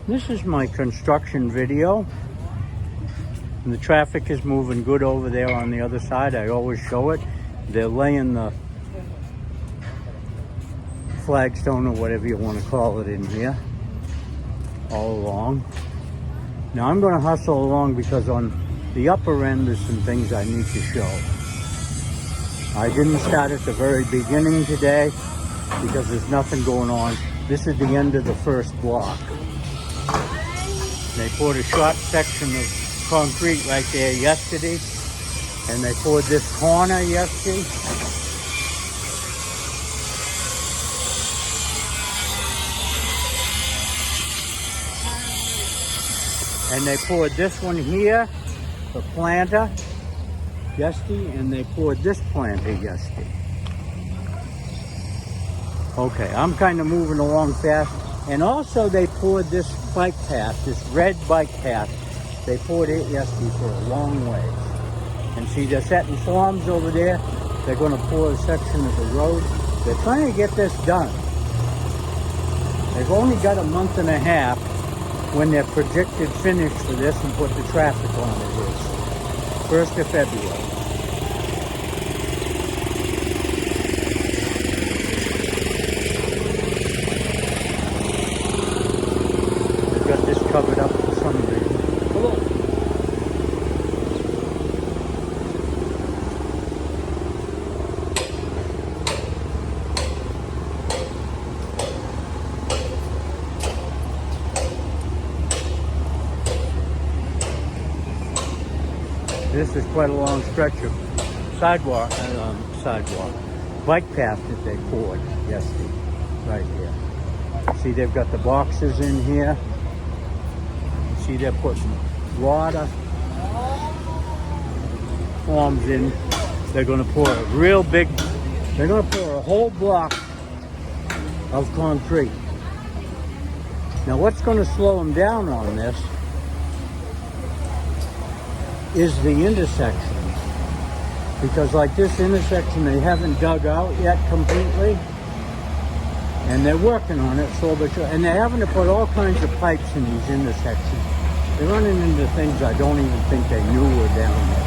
This is my construction video. And the traffic is moving good over there on the other side. I always show it. They're laying the flagstone or whatever you want to call it in here all along. Now I'm going to hustle along because on the upper end there's some things I need to show. I didn't start at the very beginning today because there's nothing going on. This is the end of the first block. They poured a short section of concrete right there yesterday, and they poured this corner yesterday. And they poured this one here, the planter, yesterday, and they poured this planter yesterday. Okay, I'm kind of moving along fast. And also they poured this bike path, this red bike path. They poured it yesterday for a long way. And see, they're setting forms over there. They're going to pour a section of the road. They're trying to get this done. They've only got a month and a half when they're projected finish for this and put the traffic on it is 1st of February. Got this covered up for some reason. Hello. This is quite a long stretch of sidewalk, bike path that they poured yesterday, right here. See, they've got the boxes in here. See, they're putting water forms in. They're going to pour a real big, they're going to pour a whole block of concrete. Now what's going to slow them down on this is the intersections. Because like this intersection, they haven't dug out yet completely. And they're working on it slowly but surely. And they're having to put all kinds of pipes in these intersections. They're running into things I don't even think they knew were down there.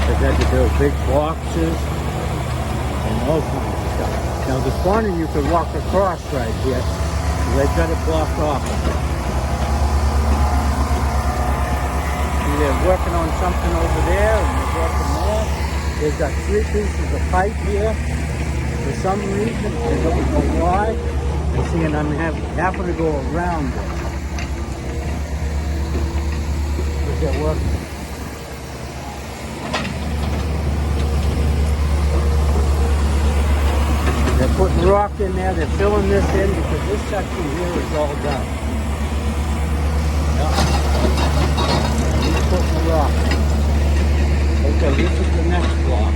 They've had to build big boxes and all kinds of stuff. Now this morning you could walk across right here. They've got it blocked off. See, they're working on something over there and they're working there. They've got 3 pieces of pipe here. For some reason, I don't know why. And see, and I'm having to go around it. Because they're working. They're putting rock in there. They're filling this in because this section here is all done. Yep. He's putting the rock. Okay, this is the next block.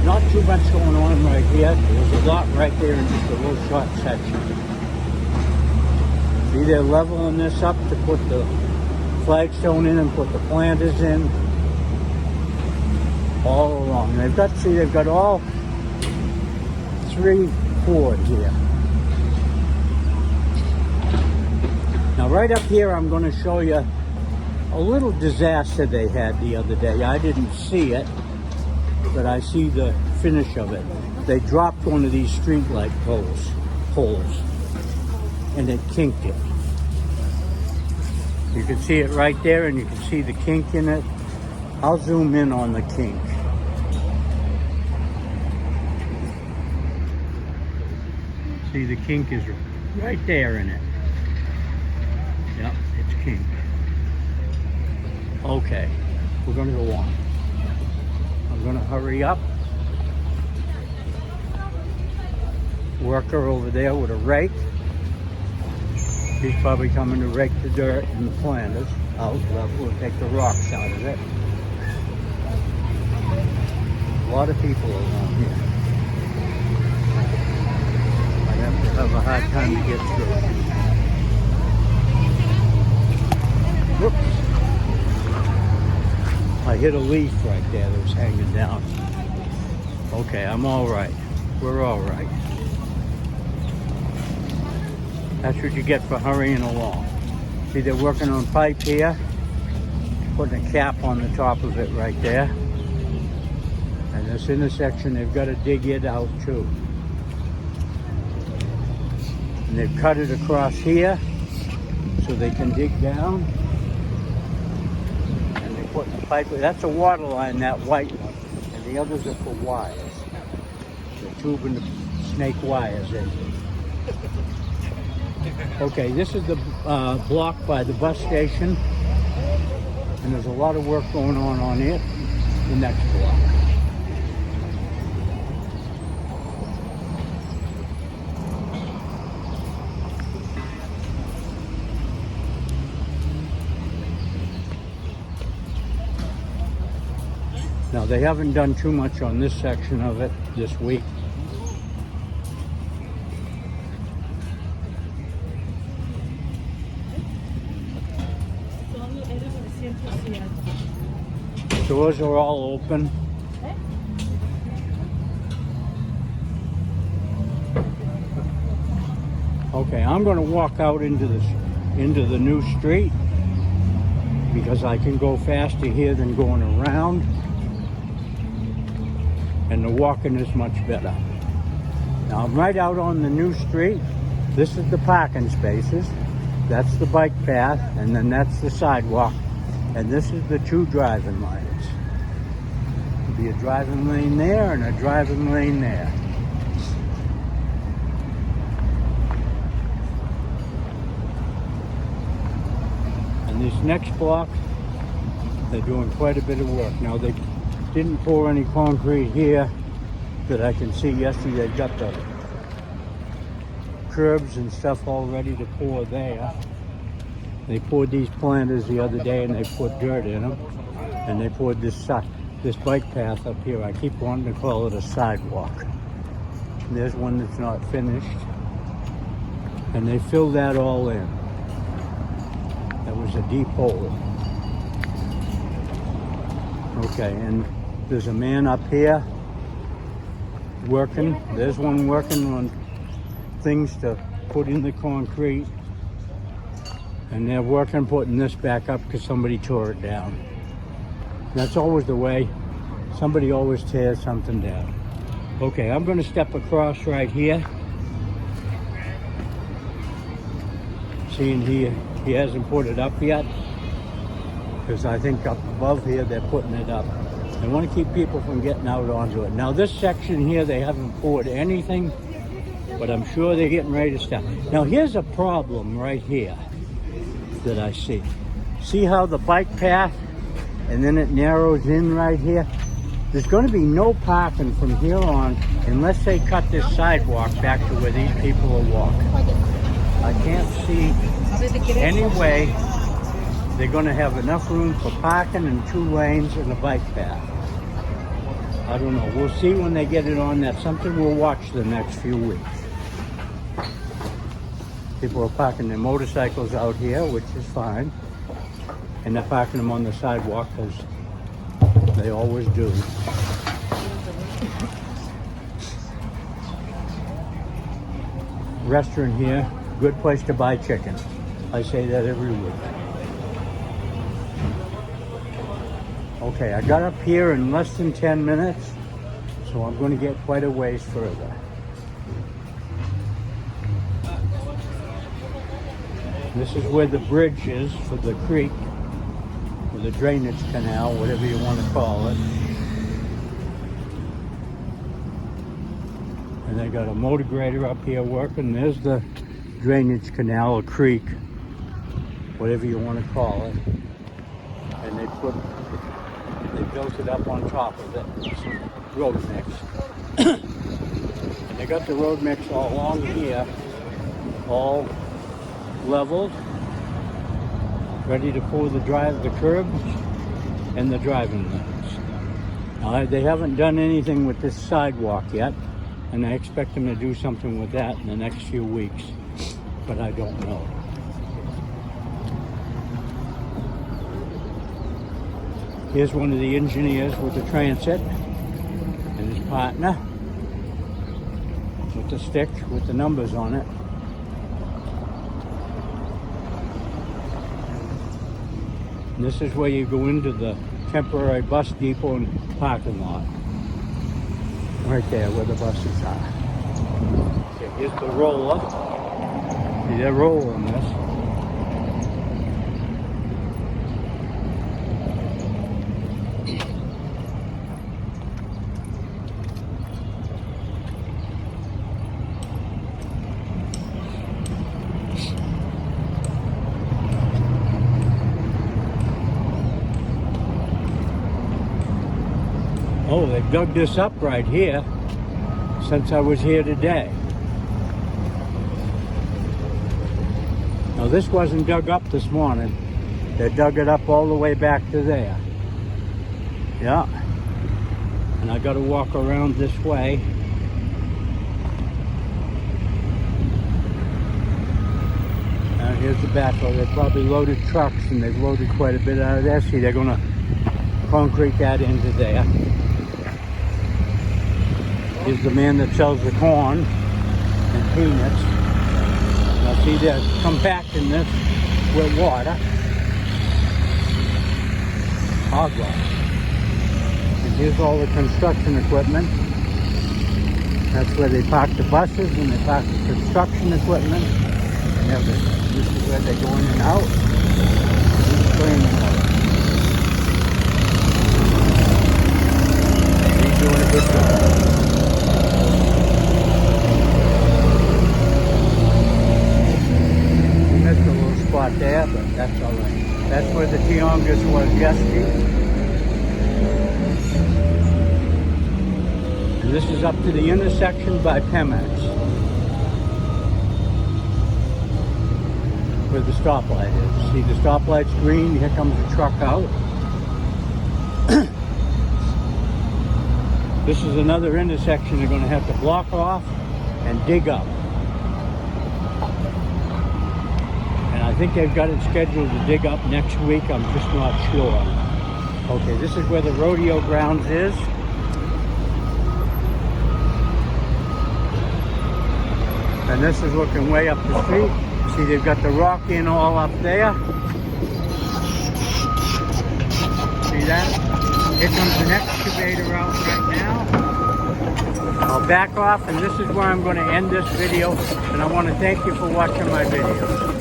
Not too much going on right here. There's a lot right there in just a little short section. See, they're leveling this up to put the flagstone in and put the planters in all along. They've got all 3 poured here. Now right up here, I'm going to show you a little disaster they had the other day. I didn't see it, but I see the finish of it. They dropped one of these street light poles, and it kinked it. You can see it right there, and you can see the kink in it. I'll zoom in on the kink. See, the kink is right there in it. Yep, it's kink. Okay, we're going to go on. I'm going to hurry up. Worker over there with a rake. He's probably coming to rake the dirt and the planters out. We'll take the rocks out of it. A lot of people around here. I have a hard time to get through. Whoops. I hit a leaf right there that was hanging down. Okay, I'm all right. We're all right. That's what you get for hurrying along. See, they're working on pipe here, putting a cap on the top of it right there. And this intersection, they've got to dig it out too. And they've cut it across here so they can dig down. And they're putting a pipe. That's a water line, that white one. And the others are for wires. They're tubing the snake wires in. Okay, this is the block by the bus station. And there's a lot of work going on it. The next block. Now, they haven't done too much on this section of it this week. Doors are all open. Okay, I'm going to walk out into the new street because I can go faster here than going around. And the walking is much better. Now I'm right out on the new street. This is the parking spaces. That's the bike path, and then that's the sidewalk. And this is the two driving lanes. There'll be a driving lane there and a driving lane there. And this next block, they're doing quite a bit of work. Now they didn't pour any concrete here that I can see. Yesterday they got the curbs and stuff all ready to pour there. They poured these planters the other day and they put dirt in them. And they poured this bike path up here. I keep wanting to call it a sidewalk. There's one that's not finished. And they filled that all in. That was a deep hole. Okay, and there's a man up here working. There's one working on things to put in the concrete. And they're working putting this back up because somebody tore it down. That's always the way. Somebody always tears something down. Okay, I'm going to step across right here. Seeing he hasn't put it up yet. Because I think up above here they're putting it up. I want to keep people from getting out onto it. Now this section here, they haven't poured anything, but I'm sure they're getting ready to start. Now here's a problem right here that I see. See how the bike path, and then it narrows in right here? There's going to be no parking from here on unless they cut this sidewalk back to where these people are walking. I can't see any way they're going to have enough room for parking and 2 lanes and a bike path. I don't know. We'll see when they get it on. That's something we'll watch the next few weeks. People are parking their motorcycles out here, which is fine. And they're parking them on the sidewalk because they always do. Restaurant here, good place to buy chicken. I say that every week. Okay, I got up here in less than 10 minutes, so I'm going to get quite a ways further. This is where the bridge is for the creek, or the drainage canal, whatever you want to call it. And they got a motor grader up here working. There's the drainage canal or creek, whatever you want to call it. And they built it up on top of it. Some road mix. And they got the road mix all along here, all leveled, ready to pour the curbs and the driving lanes. Now, they haven't done anything with this sidewalk yet, and I expect them to do something with that in the next few weeks, but I don't know. Here's one of the engineers with the transit and his partner with the stick with the numbers on it. And this is where you go into the temporary bus depot and parking lot. Right there where the buses are. Okay, here's the roller. See, they're rolling this. Oh, they've dug this up right here since I was here today. Now this wasn't dug up this morning. They dug it up all the way back to there. Yeah. And I got to walk around this way. Here's the backhoe. They probably loaded trucks and they've loaded quite a bit out of there. See, they're going to concrete that into there. Here's the man that sells the corn and peanuts. Now see, they're compacting this with water. Hogwash. And here's all the construction equipment. That's where they park the buses and they park the construction equipment and everything. This is where they go in and out. He's doing a good job. Missed a little spot there, but that's all right. That's where the Tiongas was yesterday. And this is up to the intersection by Pemex, where the stoplight is. See, the stoplight's green, here comes the truck out. This is another intersection they're going to have to block off and dig up. And I think they've got it scheduled to dig up next week. I'm just not sure. Okay, this is where the rodeo grounds is. And this is looking way up the street. See, they've got the rock in all up there. See that? Here comes an excavator out right now. I'll back off, and this is where I'm going to end this video. And I want to thank you for watching my videos.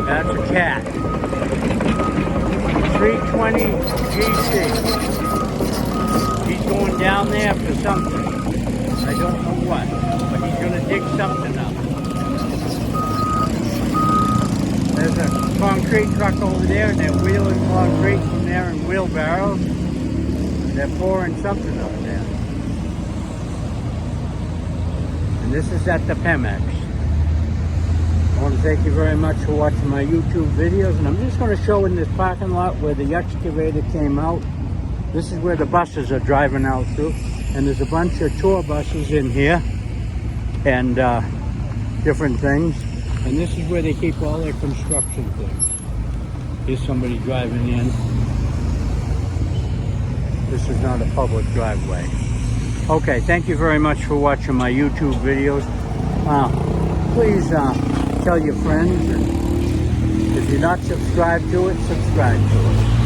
That's a cat. 320 GC. He's going down there for something. I don't know what, but he's going to dig something up. There's a concrete truck over there, and they're wheeling concrete from there in wheelbarrows. They're pouring something up there. And this is at the Pemex. I want to thank you very much for watching my YouTube videos, and I'm just going to show in this parking lot where the excavator came out. This is where the buses are driving out through, and there's a bunch of tour buses in here and different things. And this is where they keep all their construction things. Here's somebody driving in. This is not a public driveway. Okay, thank you very much for watching my YouTube videos. Please tell your friends, and if you're not subscribed to it, subscribe to it.